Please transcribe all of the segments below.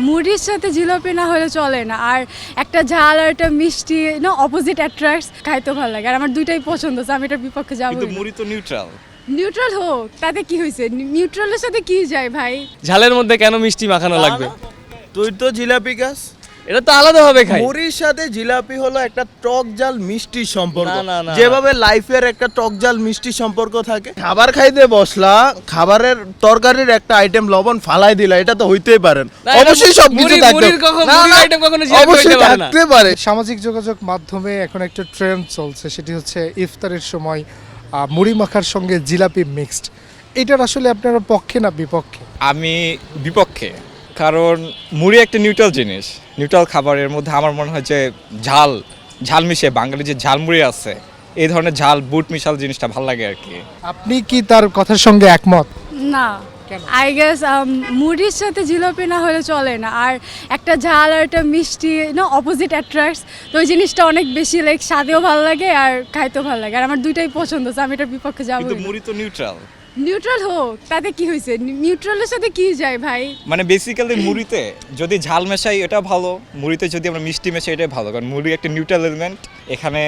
মুড়ির সাথে জিলাপি না হলে চলে না, আর একটা ঝাল আর একটা মিষ্টি অপোজিট অ্যাট্রাক্টস, খাইতে ভালো লাগে। আর আমার দুইটাই পছন্দ, আমি এটার বিপক্ষে যাবো। কিন্তু মুড়ি তো নিউট্রাল। নিউট্রাল হোক, তাতে কি হয়েছে? নিউট্রালের সাথে কি যায় ভাই? ঝালের মধ্যে কেন মিষ্টি মাখানো লাগবে? তুই তো জিলাপি গাছ, এটা তো আলাদা হবে খাই। মুড়ির সাথে জিলাপি হলো একটা টক জাল মিষ্টি সম্পর্ক। না। যেভাবে লাইফের একটা টক জাল মিষ্টি সম্পর্ক থাকে, খাবার খাইতে বসলা, খাবারের তরকারির একটা আইটেম লবণ ফালাই দিলা, এটা তো হইতেই পারে না। অবশ্যই সব কিছু থাকতে পারে। সামাজিক যোগাযোগ মাধ্যমে এখন একটা ট্রেন্ড চলছে, সেটি হচ্ছে ইফতারের সময় মুড়ি মাখার সঙ্গে জিলাপি মিক্সড। এটার আসলে আপনারা পক্ষে না বিপক্ষে? আমি বিপক্ষে, কারণ মুড়ি একটা নিউট্রাল জিনিস, নিউট্রাল খাবারের মধ্যে আমার মনে হয় যে ঝাল মিশিয়ে বাঙালি যে ঝাল মুড়ি আছে, এই ধরনের ঝাল বুট মিশাল জিনিসটা ভালো লাগে আর কি। আপনি কি তার কথার সঙ্গে একমত? না, আই গেস মুড়ির সাথে জিলাপি না হলে চলে না, আর একটা ঝাল আর একটা মিষ্টি অপোজিট অ্যাট্রাক্টস, তো ওই জিনিসটা অনেক বেশি লাইক স্বাদেও ভালো লাগে আর খাইতেও ভালো লাগে। আর আমার দুইটাই পছন্দ, আমি এটার বিপক্ষে যাবো। কিন্তু মুড়ি তো নিউট্রাল। নিউট্রাল হোক, তাতে কি হয়েছে? নিউট্রালের সাথে কি যায় ভাই? মানে বেসিক্যালি মুড়িতে যদি ঝাল মেশাই এটা ভালো, মুড়িতে যদি আমরা মিষ্টি মেশাই এটাই ভালো, কারণ মুড়ি একটা নিউট্রাল এলিমেন্ট। এখানে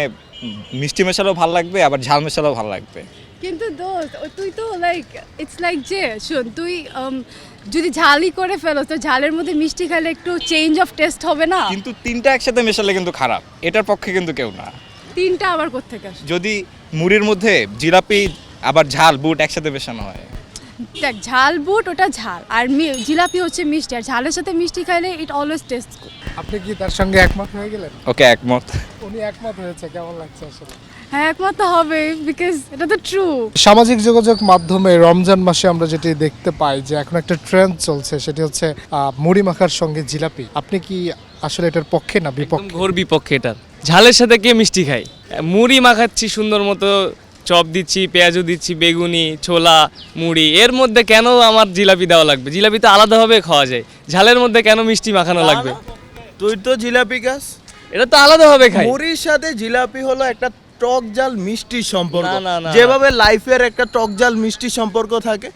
মিষ্টি মেশালেও ভালো লাগবে, আবার ঝাল মেশালেও ভালো লাগবে। কিন্তু দোস্ত, তুই তো লাইক ইটস লাইক যে শোন, তুই যদি ঝালই করে ফেলো, তো ঝালের মধ্যে মিষ্টি খেলে একটু চেঞ্জ অফ টেস্ট হবে না? কিন্তু তিনটা একসাথে মেশালে কিন্তু খারাপ, এটার পক্ষে কিন্তু কেউ না। তিনটা আবার কোত্থেকে আসে? যদি মুড়ির মধ্যে জিলাপি আবার ঝাল বুট একসাথে মেশানো হয়। দেখ, ঝাল বুট ওটা ঝাল, আর জিলাপি হচ্ছে মিষ্টি, আর ঝালের সাথে মিষ্টি খাইলে ইট অলওয়েজ টেস্ট গুড। আপনি কি তার সঙ্গে একমত হয়ে গেলেন? ওকে, একমত। উনি একমত হয়েছে, কেমন লাগছে আসলে? হ্যাঁ, একমত তো হবে, বিকজ এটা তো ট্রু। সামাজিক যোগাযোগ মাধ্যমে রমজান মাসে আমরা যেটি দেখতে পাই যে এখন একটা ট্রেন্ড চলছে, সেটি হচ্ছে মুড়ি মাখার সঙ্গে জিলাপি। আপনি কি আসলে এটার পক্ষে না বিপক্ষে? ঘোর বিপক্ষে এটার। ঝালের সাথে কে মিষ্টি খায়? মুড়ি মাখাচ্ছি সুন্দর মতো, চপ দিচ্ছি, পেঁয়াজু দিচ্ছি, বেগুনি, ছোলা, মুড়ি, এর মধ্যে কেন আমার জিলাপি দেওয়া লাগবে? জিলাপি তো আলাদাভাবে খাওয়া যায়, ঝালের মধ্যে কেন মিষ্টি মাখানো লাগবে? তুই তো জিলাপি গাছ, এটা তো আলাদাভাবে খাই। মুড়ির সাথে জিলাপি হলো একটা টক জাল মিষ্টি সম্পর্ক। না। যেভাবে লাইফের একটা টক জাল মিষ্টি সম্পর্ক থাকে,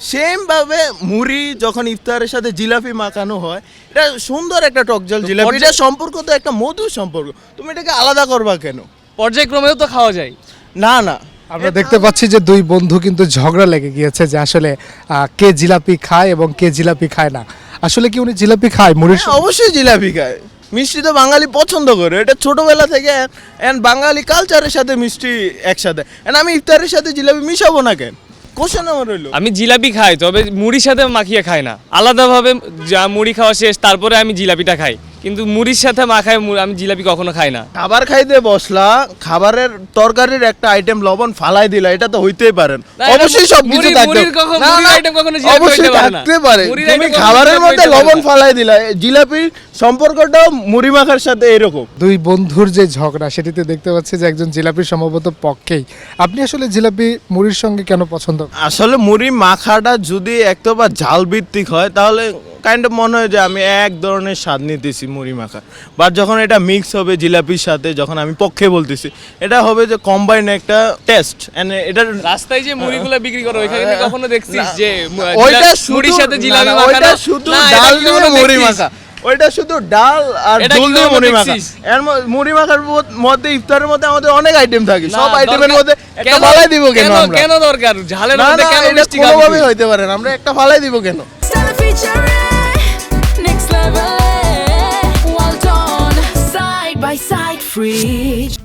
সেম ভাবে মুড়ি যখন ইফতারের সাথে জিলাপি মাখানো হয়, এটা সুন্দর একটা টক জাল জিলাপি। এটা সম্পর্ক তো একটা মধুর সম্পর্ক, তুমি এটাকে আলাদা করবা কেন? পর্যায়ক্রমেও তো খাওয়া যায়। না। আমরা দেখতে পাচ্ছি যে দুই বন্ধু কিন্তু ঝগড়া লেগে গিয়েছে যে আসলে কে জিলাপি খায় এবং কে জিলাপি খায় না। আসলে কি উনি জিলাপি খায় মুড়ির সঙ্গে? অবশ্যই জিলাপি খায়, মিষ্টি তো বাঙালি পছন্দ করে, এটা ছোটবেলা থেকে বাঙালি কালচারের সাথে মিষ্টি একসাথে। আমি ইফতারের সাথে জিলাপি মিশাবো না কেন? কোশ্চেন আমার হইলো। আমি জিলাপি খাই, তবে মুড়ির সাথে মাখিয়ে খাই না। আলাদাভাবে যা মুড়ি খাওয়া শেষ, তারপরে আমি জিলাপিটা খাই, কিন্তু মুড়ির সাথে মাখায় আমি জিলাপি কখনো খাই না। খাবার খাইতে বসলা, খাবারের তরকারির একটা আইটেম লবণ ফালাই দিলা, এটা তো হইতেই পারে না। অবশ্যই সব কিছু থাকতে পারে। তুমি খাবারের মধ্যে লবণ ফালাই দিলা, জিলাপির সম্পর্কটাও মুড়ি মাখার সাথে এরকম। দুই বন্ধুর যে ঝগড়া, সেটিতে দেখতে পাচ্ছি যে একজন জিলাপির সম্ভবত পক্ষেই। আপনি আসলে জিলাপি মুড়ির সঙ্গে কেন পছন্দ? আসলে মুড়ি মাখাটা যদি একটা বা ঝাল ভিত্তিক হয়, তাহলে কাইন্ড অফ মনে হয় যে আমি এক ধরনের স্বাদ নিতেছি মুড়ি মাখা। বাট যখন এটা মিক্স হবে জিলাপির সাথে, যখন আমি পক্ষে বলতেছি, এটা হবে যে কম্বাইন একটা টেস্ট। এটা রাস্তায় যে মুড়িগুলো বিক্রি করে, ওইখানে কখনো দেখছিস যে ওইটা মুড়ির সাথে জিলাপি মাখানো? ওইটা শুধু ডাল দিয়ে মুড়ি মাখা, ওইটা শুধু ডাল আর ঝোল দিয়ে মুড়ি মাখা। এর মুড়ি মাখার মধ্যে ইফতারের মধ্যে আমাদের অনেক আইটেম থাকে, সব আইটেমের মধ্যে একটা ফালাই দিব কেন? আমরা কেন দরকার ঝালের মধ্যে কেন মিষ্টি? কোনোভাবেই হইতে পারে না, আমরা একটা ফালাই দিব কেন? Next level, well done, side by side, fridge.